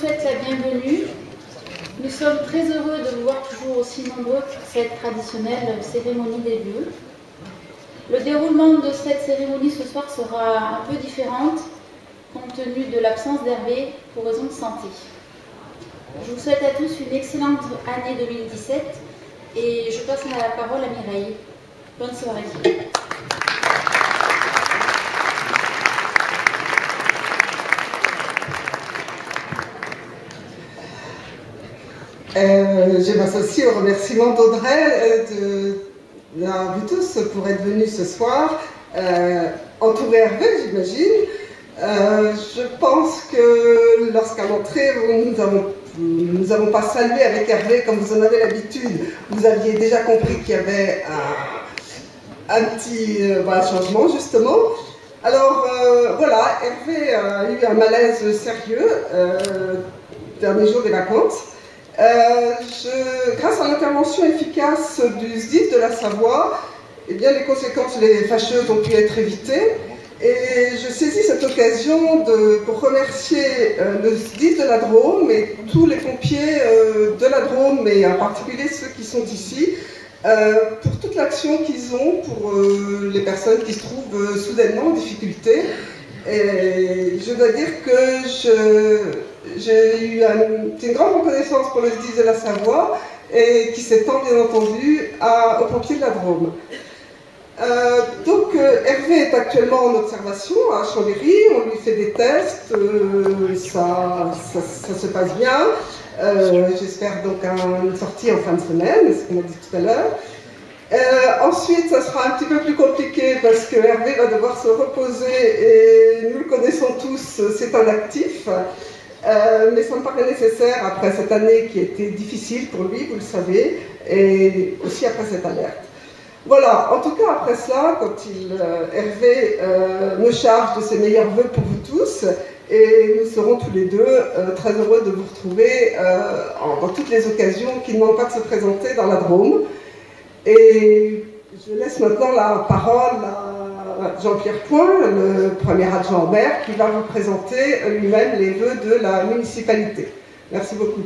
souhaite la bienvenue. Nous sommes très heureux de vous voir toujours aussi nombreux pour cette traditionnelle cérémonie des vœux. Le déroulement de cette cérémonie ce soir sera un peu différente compte tenu de l'absence d'Hervé pour raison de santé. Je vous souhaite à tous une excellente année 2017 et je passe la parole à Mireille. Bonne soirée. Je m'associe au remerciement d'Audrey d'avoir vu tous pour être venus ce soir, entourer Hervé, j'imagine. Je pense que lorsqu'à l'entrée, nous n'avons pas salué avec Hervé comme vous en avez l'habitude. Vous aviez déjà compris qu'il y avait un petit changement, justement. Alors, voilà, Hervé a eu un malaise sérieux dernier jour des vacances. Grâce à l'intervention efficace du SDIS de la Savoie, eh bien, les conséquences fâcheuses ont pu être évitées. Et je saisis cette occasion pour remercier le SDIS de la Drôme et tous les pompiers de la Drôme, et en particulier ceux qui sont ici, pour toute l'action qu'ils ont pour les personnes qui se trouvent soudainement en difficulté. Et je dois dire que j'ai eu une grande reconnaissance pour le SDIS de la Savoie et qui s'étend bien entendu aux pompiers de la Drôme. Donc Hervé est actuellement en observation à Chambéry, on lui fait des tests, ça se passe bien. J'espère donc une sortie en fin de semaine, c'est ce qu'on a dit tout à l'heure. Ensuite, ça sera un petit peu plus compliqué parce que Hervé va devoir se reposer et nous le connaissons tous, c'est un actif. Mais ça me paraît nécessaire après cette année qui a été difficile pour lui, vous le savez, et aussi après cette alerte. Voilà, en tout cas après cela, quand Hervé me charge de ses meilleurs vœux pour vous tous, et nous serons tous les deux très heureux de vous retrouver dans toutes les occasions qui ne manquent pas de se présenter dans la Drôme. Et je laisse maintenant la parole à Jean-Pierre Point, le premier adjoint au maire, qui va vous présenter lui-même les vœux de la municipalité. Merci beaucoup.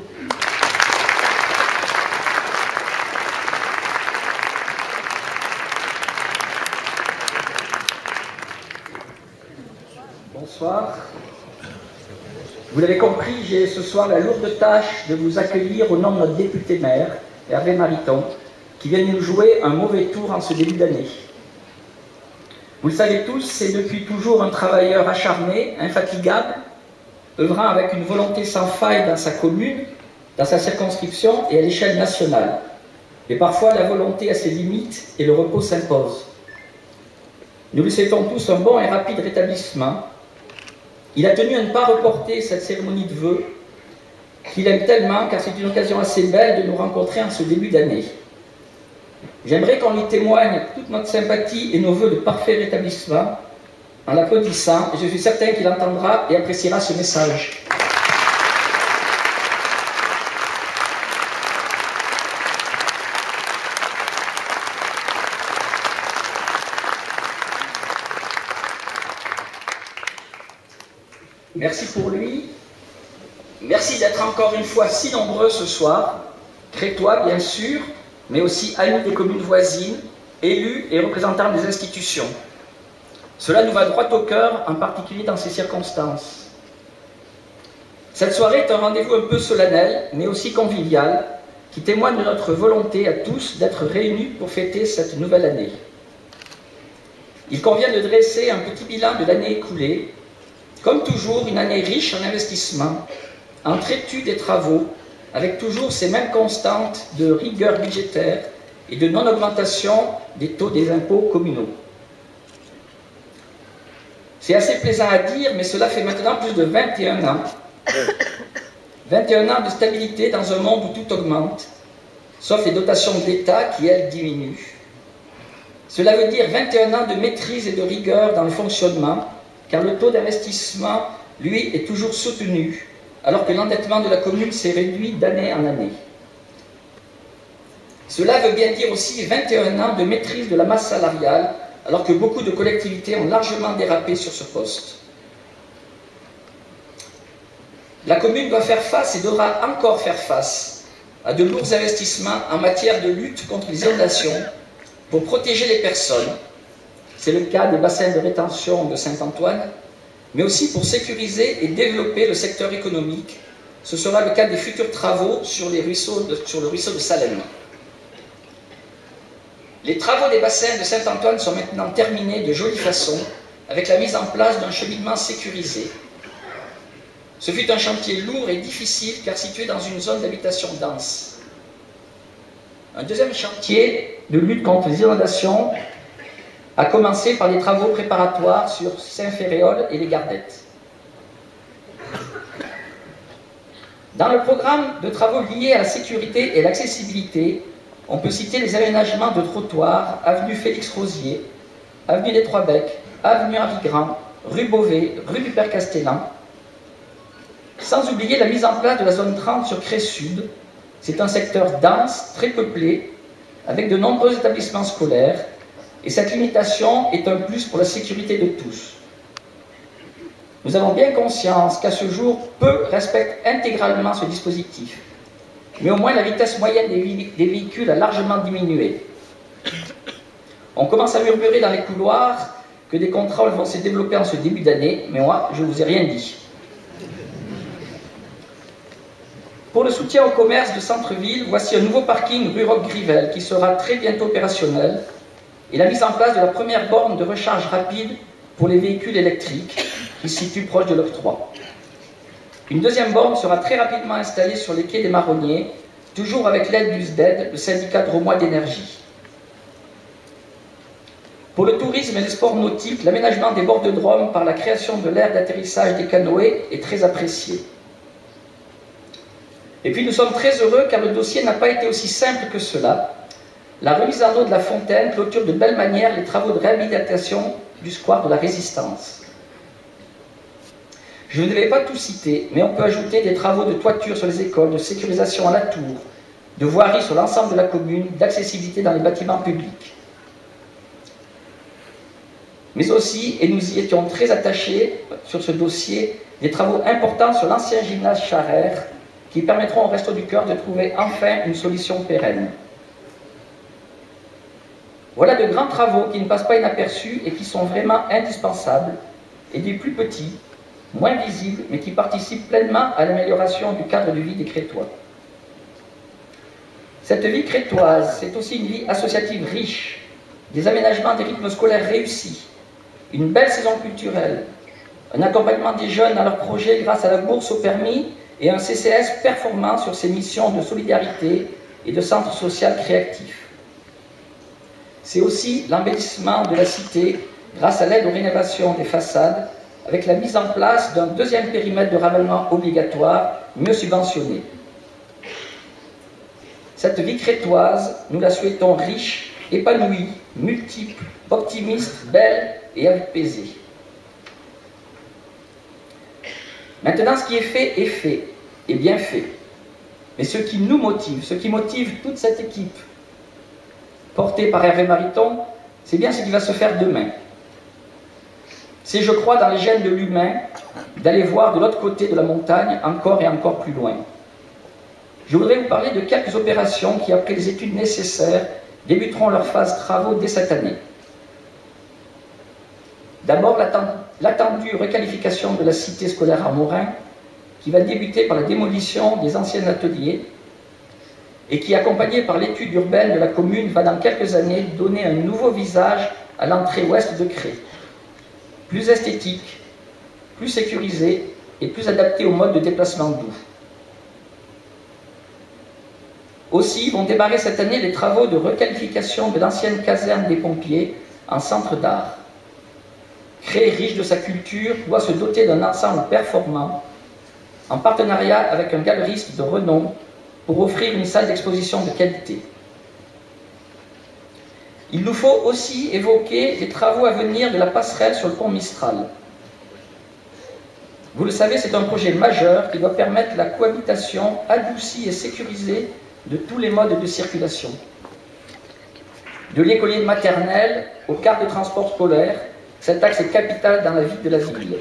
Bonsoir. Vous l'avez compris, j'ai ce soir la lourde tâche de vous accueillir au nom de notre député maire, Hervé Mariton, qui vient nous jouer un mauvais tour en ce début d'année. Vous le savez tous, c'est depuis toujours un travailleur acharné, infatigable, œuvrant avec une volonté sans faille dans sa commune, dans sa circonscription et à l'échelle nationale. Mais parfois, la volonté a ses limites et le repos s'impose. Nous lui souhaitons tous un bon et rapide rétablissement. Il a tenu à ne pas reporter cette cérémonie de vœux, qu'il aime tellement, car c'est une occasion assez belle de nous rencontrer en ce début d'année. J'aimerais qu'on lui témoigne toute notre sympathie et nos vœux de parfait rétablissement en l'applaudissant, et je suis certain qu'il entendra et appréciera ce message. Merci pour lui. Merci d'être encore une fois si nombreux ce soir, Crétois bien sûr, mais aussi amis des communes voisines, élus et représentants des institutions. Cela nous va droit au cœur, en particulier dans ces circonstances. Cette soirée est un rendez-vous un peu solennel, mais aussi convivial, qui témoigne de notre volonté à tous d'être réunis pour fêter cette nouvelle année. Il convient de dresser un petit bilan de l'année écoulée. Comme toujours, une année riche en investissements, en études des travaux, avec toujours ces mêmes constantes de rigueur budgétaire et de non-augmentation des taux des impôts communaux. C'est assez plaisant à dire, mais cela fait maintenant plus de 21 ans. 21 ans de stabilité dans un monde où tout augmente, sauf les dotations d'État qui, elles, diminuent. Cela veut dire 21 ans de maîtrise et de rigueur dans le fonctionnement, car le taux d'investissement, lui, est toujours soutenu, alors que l'endettement de la commune s'est réduit d'année en année. Cela veut bien dire aussi 21 ans de maîtrise de la masse salariale, alors que beaucoup de collectivités ont largement dérapé sur ce poste. la commune doit faire face et devra encore faire face à de lourds investissements en matière de lutte contre les inondations pour protéger les personnes. C'est le cas des bassins de rétention de Saint-Antoine, mais aussi pour sécuriser et développer le secteur économique. Ce sera le cas des futurs travaux sur le ruisseau de Salem. Les travaux des bassins de Saint-Antoine sont maintenant terminés de jolie façon, avec la mise en place d'un cheminement sécurisé. Ce fut un chantier lourd et difficile car situé dans une zone d'habitation dense. Un deuxième chantier de lutte contre les inondations a commencé par des travaux préparatoires sur Saint-Ferréol et les Gardettes. Dans le programme de travaux liés à la sécurité et l'accessibilité, on peut citer les aménagements de trottoirs, avenue Félix-Rosier, avenue des Trois-Becs, avenue Henri Grand, rue Beauvais, rue du Père Castellan, sans oublier la mise en place de la zone 30 sur Cré-Sud. C'est un secteur dense, très peuplé, avec de nombreux établissements scolaires, et cette limitation est un plus pour la sécurité de tous. Nous avons bien conscience qu'à ce jour, peu respectent intégralement ce dispositif, mais au moins la vitesse moyenne des véhicules a largement diminué. On commence à murmurer dans les couloirs que des contrôles vont se développer en ce début d'année, mais moi, je ne vous ai rien dit. Pour le soutien au commerce de centre-ville, voici un nouveau parking rue Roque-Grivel qui sera très bientôt opérationnel et la mise en place de la première borne de recharge rapide pour les véhicules électriques qui se situe proche de l'octroi. Une deuxième borne sera très rapidement installée sur les quais des Marronniers, toujours avec l'aide du SDED, le syndicat drômois d'énergie. Pour le tourisme et les sports nautiques, l'aménagement des bords de Drôme par la création de l'aire d'atterrissage des canoës est très apprécié. Et puis nous sommes très heureux car le dossier n'a pas été aussi simple que cela. La remise en eau de la fontaine clôture de belle manière les travaux de réhabilitation du square de la Résistance. Je ne vais pas tout citer, mais on peut ajouter des travaux de toiture sur les écoles, de sécurisation à la tour, de voirie sur l'ensemble de la commune, d'accessibilité dans les bâtiments publics. Mais aussi, et nous y étions très attachés sur ce dossier, des travaux importants sur l'ancien gymnase Charrère, qui permettront au Resto du Cœur de trouver enfin une solution pérenne. Voilà de grands travaux qui ne passent pas inaperçus et qui sont vraiment indispensables, et des plus petits, moins visibles, mais qui participent pleinement à l'amélioration du cadre de vie des Crétois. Cette vie crétoise, c'est aussi une vie associative riche, des aménagements des rythmes scolaires réussis, une belle saison culturelle, un accompagnement des jeunes dans leurs projets grâce à la bourse au permis et un CCS performant sur ses missions de solidarité et de centre social créatif. C'est aussi l'embellissement de la cité grâce à l'aide aux rénovations des façades avec la mise en place d'un deuxième périmètre de ravalement obligatoire mieux subventionné. Cette vie crétoise, nous la souhaitons riche, épanouie, multiple, optimiste, belle et apaisée. Maintenant, ce qui est fait, et bien fait. Mais ce qui nous motive, ce qui motive toute cette équipe, portée par Hervé Mariton, c'est bien ce qui va se faire demain. C'est, je crois, dans les gènes de l'humain, d'aller voir de l'autre côté de la montagne, encore et encore plus loin. Je voudrais vous parler de quelques opérations qui, après les études nécessaires, débuteront leur phase travaux dès cette année. D'abord, l'attendue requalification de la cité scolaire à Morin, qui va débuter par la démolition des anciens ateliers et qui, accompagnée par l'étude urbaine de la commune, va dans quelques années donner un nouveau visage à l'entrée ouest de Cré. Plus esthétique, plus sécurisé et plus adapté au mode de déplacement doux. Aussi vont démarrer cette année les travaux de requalification de l'ancienne caserne des pompiers en centre d'art. Cré, riche de sa culture, doit se doter d'un ensemble performant, en partenariat avec un galeriste de renom, pour offrir une salle d'exposition de qualité. Il nous faut aussi évoquer les travaux à venir de la passerelle sur le pont Mistral. Vous le savez, c'est un projet majeur qui doit permettre la cohabitation adoucie et sécurisée de tous les modes de circulation. De l'écolier de maternelle au quart de transport scolaire, cet axe est capital dans la vie de la ville.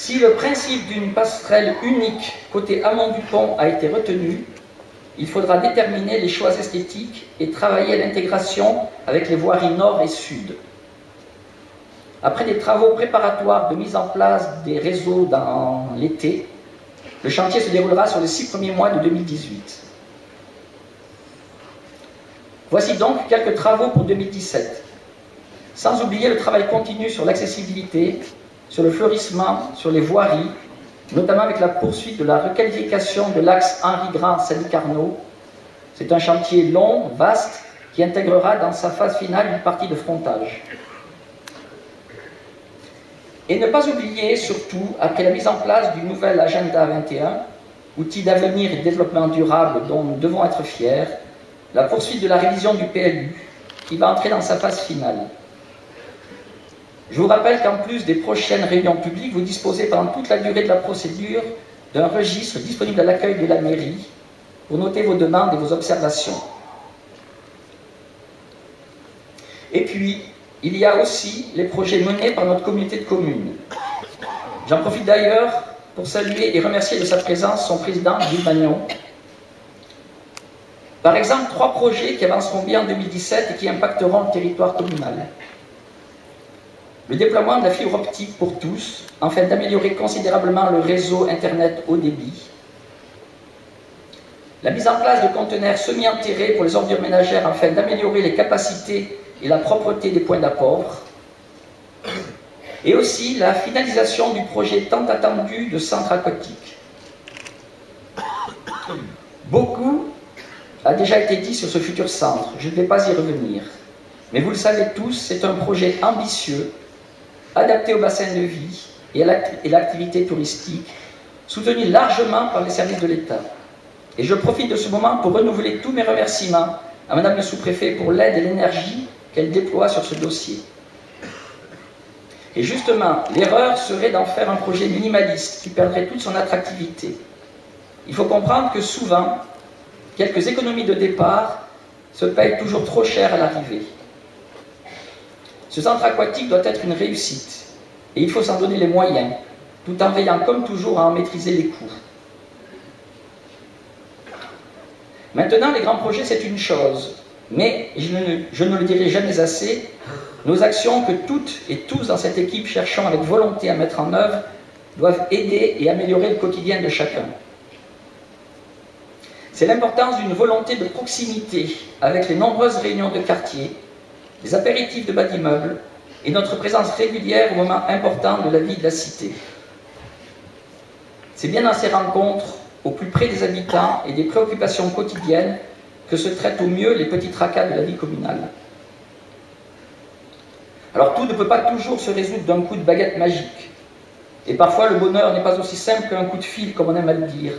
Si le principe d'une passerelle unique côté amont du pont a été retenu, il faudra déterminer les choix esthétiques et travailler à l'intégration avec les voiries nord et sud. Après des travaux préparatoires de mise en place des réseaux dans l'été, le chantier se déroulera sur les 6 premiers mois de 2018. Voici donc quelques travaux pour 2017. Sans oublier le travail continu sur l'accessibilité, sur le fleurissement, sur les voiries, notamment avec la poursuite de la requalification de l'axe Henri-Grand-Sadi Carnot. C'est un chantier long, vaste, qui intégrera dans sa phase finale une partie de frontage. Et ne pas oublier, surtout, après la mise en place du nouvel Agenda 21, outil d'avenir et de développement durable dont nous devons être fiers, la poursuite de la révision du PLU, qui va entrer dans sa phase finale. Je vous rappelle qu'en plus des prochaines réunions publiques, vous disposez pendant toute la durée de la procédure d'un registre disponible à l'accueil de la mairie pour noter vos demandes et vos observations. Et puis, il y a aussi les projets menés par notre communauté de communes. J'en profite d'ailleurs pour saluer et remercier de sa présence son président, Gilles Magnon. Par exemple, 3 projets qui avanceront bien en 2017 et qui impacteront le territoire communal. Le déploiement de la fibre optique pour tous, afin d'améliorer considérablement le réseau Internet haut débit. La mise en place de conteneurs semi-enterrés pour les ordures ménagères afin d'améliorer les capacités et la propreté des points d'apport. Et aussi la finalisation du projet tant attendu de centre aquatique. Beaucoup a déjà été dit sur ce futur centre, je ne vais pas y revenir. Mais vous le savez tous, c'est un projet ambitieux, adapté au bassin de vie et à l'activité touristique, soutenu largement par les services de l'État. Et je profite de ce moment pour renouveler tous mes remerciements à Madame le sous-préfet pour l'aide et l'énergie qu'elle déploie sur ce dossier. Et justement, l'erreur serait d'en faire un projet minimaliste qui perdrait toute son attractivité. Il faut comprendre que souvent, quelques économies de départ se payent toujours trop cher à l'arrivée. Ce centre aquatique doit être une réussite et il faut s'en donner les moyens, tout en veillant comme toujours à en maîtriser les coûts. Maintenant, les grands projets, c'est une chose, mais je ne le dirai jamais assez, nos actions que toutes et tous dans cette équipe cherchons avec volonté à mettre en œuvre doivent aider et améliorer le quotidien de chacun. C'est l'importance d'une volonté de proximité avec les nombreuses réunions de quartier, les apéritifs de bas d'immeubles et notre présence régulière au moment important de la vie de la cité. C'est bien dans ces rencontres, au plus près des habitants et des préoccupations quotidiennes, que se traitent au mieux les petits tracas de la vie communale. Alors tout ne peut pas toujours se résoudre d'un coup de baguette magique. Et parfois le bonheur n'est pas aussi simple qu'un coup de fil, comme on aime à le dire.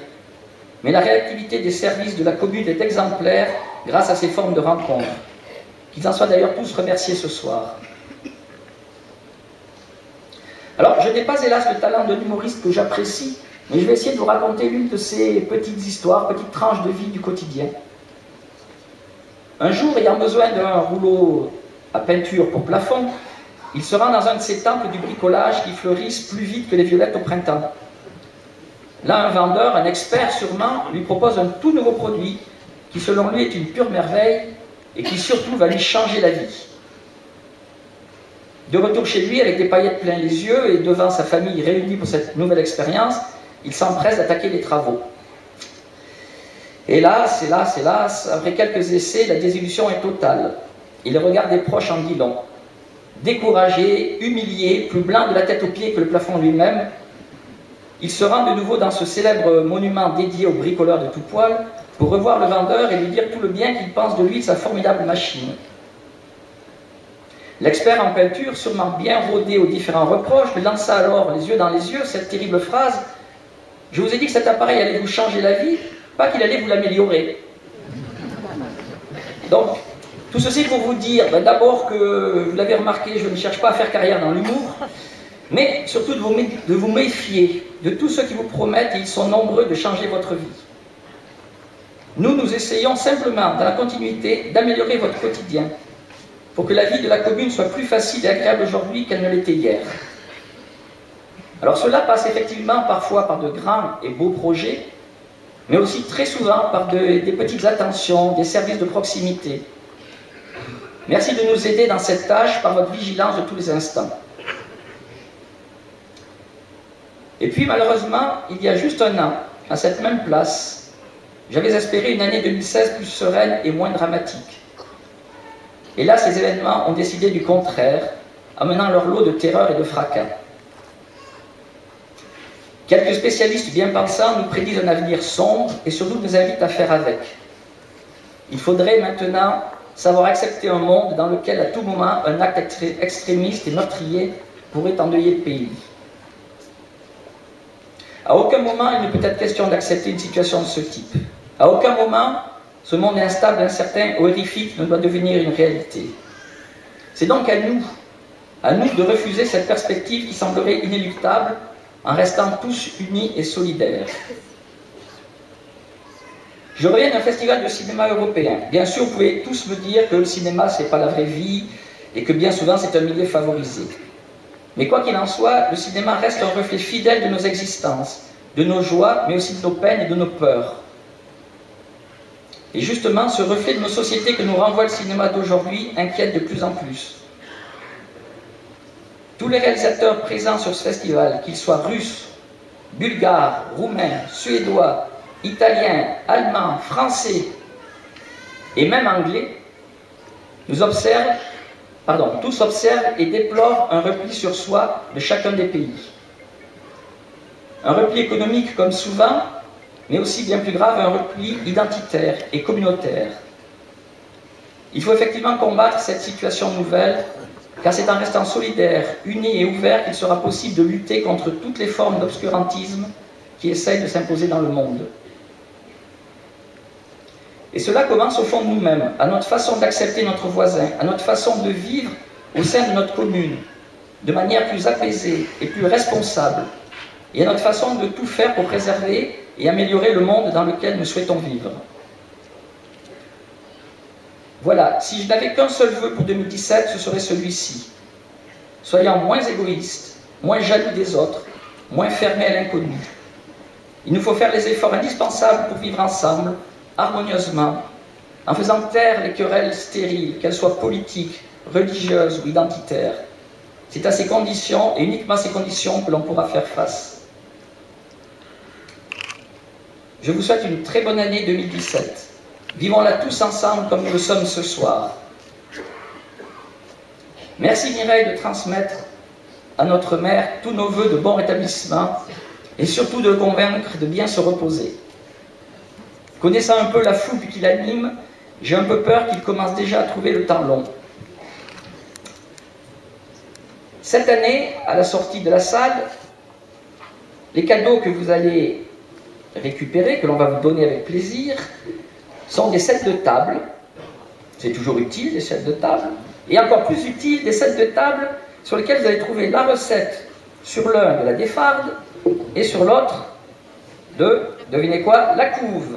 Mais la réactivité des services de la commune est exemplaire grâce à ces formes de rencontres. Qu'ils en soient d'ailleurs tous remerciés ce soir. Alors, je n'ai pas hélas le talent d'un humoriste que j'apprécie, mais je vais essayer de vous raconter l'une de ces petites histoires, petites tranches de vie du quotidien. Un jour, ayant besoin d'un rouleau à peinture pour plafond, il se rend dans un de ces temples du bricolage qui fleurissent plus vite que les violettes au printemps. Là, un vendeur, un expert sûrement, lui propose un tout nouveau produit qui, selon lui, est une pure merveille et qui surtout va lui changer la vie. De retour chez lui, avec des paillettes plein les yeux et devant sa famille réunie pour cette nouvelle expérience, il s'empresse d'attaquer les travaux. Hélas, hélas, hélas, après quelques essais, la désillusion est totale. Et le regard des proches en dit long. Découragé, humilié, plus blanc de la tête aux pieds que le plafond lui-même, il se rend de nouveau dans ce célèbre monument dédié aux bricoleurs de tout poil pour revoir le vendeur et lui dire tout le bien qu'il pense de lui et de sa formidable machine. L'expert en peinture, sûrement bien rodé aux différents reproches, lui lança alors, les yeux dans les yeux, cette terrible phrase « Je vous ai dit que cet appareil allait vous changer la vie, pas qu'il allait vous l'améliorer. » Donc, tout ceci pour vous dire, d'abord que, vous l'avez remarqué, je ne cherche pas à faire carrière dans l'humour, mais surtout de vous méfier de tous ceux qui vous promettent, et ils sont nombreux, de changer votre vie. Nous essayons simplement, dans la continuité, d'améliorer votre quotidien, pour que la vie de la commune soit plus facile et agréable aujourd'hui qu'elle ne l'était hier. Alors cela passe effectivement parfois par de grands et beaux projets, mais aussi très souvent par des petites attentions, des services de proximité. Merci de nous aider dans cette tâche par votre vigilance de tous les instants. Et puis malheureusement, il y a juste un an, à cette même place, j'avais espéré une année 2016 plus sereine et moins dramatique. Et là, ces événements ont décidé du contraire, amenant leur lot de terreur et de fracas. Quelques spécialistes bien pensants nous prédisent un avenir sombre et surtout nous invitent à faire avec. Il faudrait maintenant savoir accepter un monde dans lequel à tout moment un acte extrémiste et meurtrier pourrait endeuiller le pays. À aucun moment il ne peut être question d'accepter une situation de ce type. À aucun moment ce monde instable, incertain, horrifique ne doit devenir une réalité. C'est donc à nous de refuser cette perspective qui semblerait inéluctable en restant tous unis et solidaires. Je reviens d'un festival de cinéma européen. Bien sûr, vous pouvez tous me dire que le cinéma, ce n'est pas la vraie vie et que bien souvent, c'est un milieu favorisé. Mais quoi qu'il en soit, le cinéma reste un reflet fidèle de nos existences, de nos joies, mais aussi de nos peines et de nos peurs. Et justement, ce reflet de nos sociétés que nous renvoie le cinéma d'aujourd'hui inquiète de plus en plus. Tous les réalisateurs présents sur ce festival, qu'ils soient russes, bulgares, roumains, suédois, italiens, allemands, français et même anglais, tous observent et déplorent un repli sur soi de chacun des pays. Un repli économique comme souvent, mais aussi bien plus grave, un repli identitaire et communautaire. Il faut effectivement combattre cette situation nouvelle, car c'est en restant solidaires, unis et ouverts qu'il sera possible de lutter contre toutes les formes d'obscurantisme qui essayent de s'imposer dans le monde. Et cela commence au fond de nous-mêmes, à notre façon d'accepter notre voisin, à notre façon de vivre au sein de notre commune, de manière plus apaisée et plus responsable, et à notre façon de tout faire pour préserver et améliorer le monde dans lequel nous souhaitons vivre. Voilà, si je n'avais qu'un seul vœu pour 2017, ce serait celui-ci. Soyons moins égoïstes, moins jaloux des autres, moins fermés à l'inconnu. Il nous faut faire les efforts indispensables pour vivre ensemble, harmonieusement, en faisant taire les querelles stériles, qu'elles soient politiques, religieuses ou identitaires. C'est à ces conditions, et uniquement à ces conditions, que l'on pourra faire face. Je vous souhaite une très bonne année 2017. Vivons-la tous ensemble comme nous le sommes ce soir. Merci Mireille de transmettre à notre mère tous nos vœux de bon rétablissement et surtout de le convaincre de bien se reposer. Connaissant un peu la fougue qui l'anime, j'ai un peu peur qu'il commence déjà à trouver le temps long. Cette année, à la sortie de la salle, les cadeaux que vous allez récupérer, que l'on va vous donner avec plaisir, sont des sets de table. C'est toujours utile, des sets de table. Et encore plus utile, des sets de table sur lesquels vous allez trouver la recette sur l'un de la défarde et sur l'autre de, devinez quoi, la couve.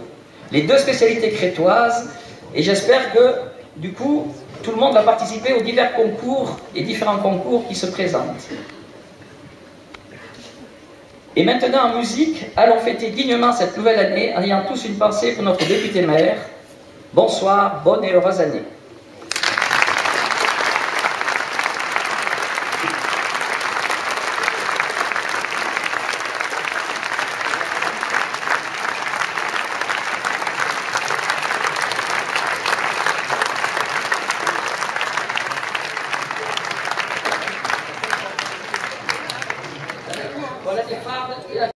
Les deux spécialités crétoises. Et j'espère que, du coup, tout le monde va participer aux divers concours et différents concours qui se présentent. Et maintenant, en musique, allons fêter dignement cette nouvelle année en ayant tous une pensée pour notre député maire. Bonsoir, bonne et heureuse année.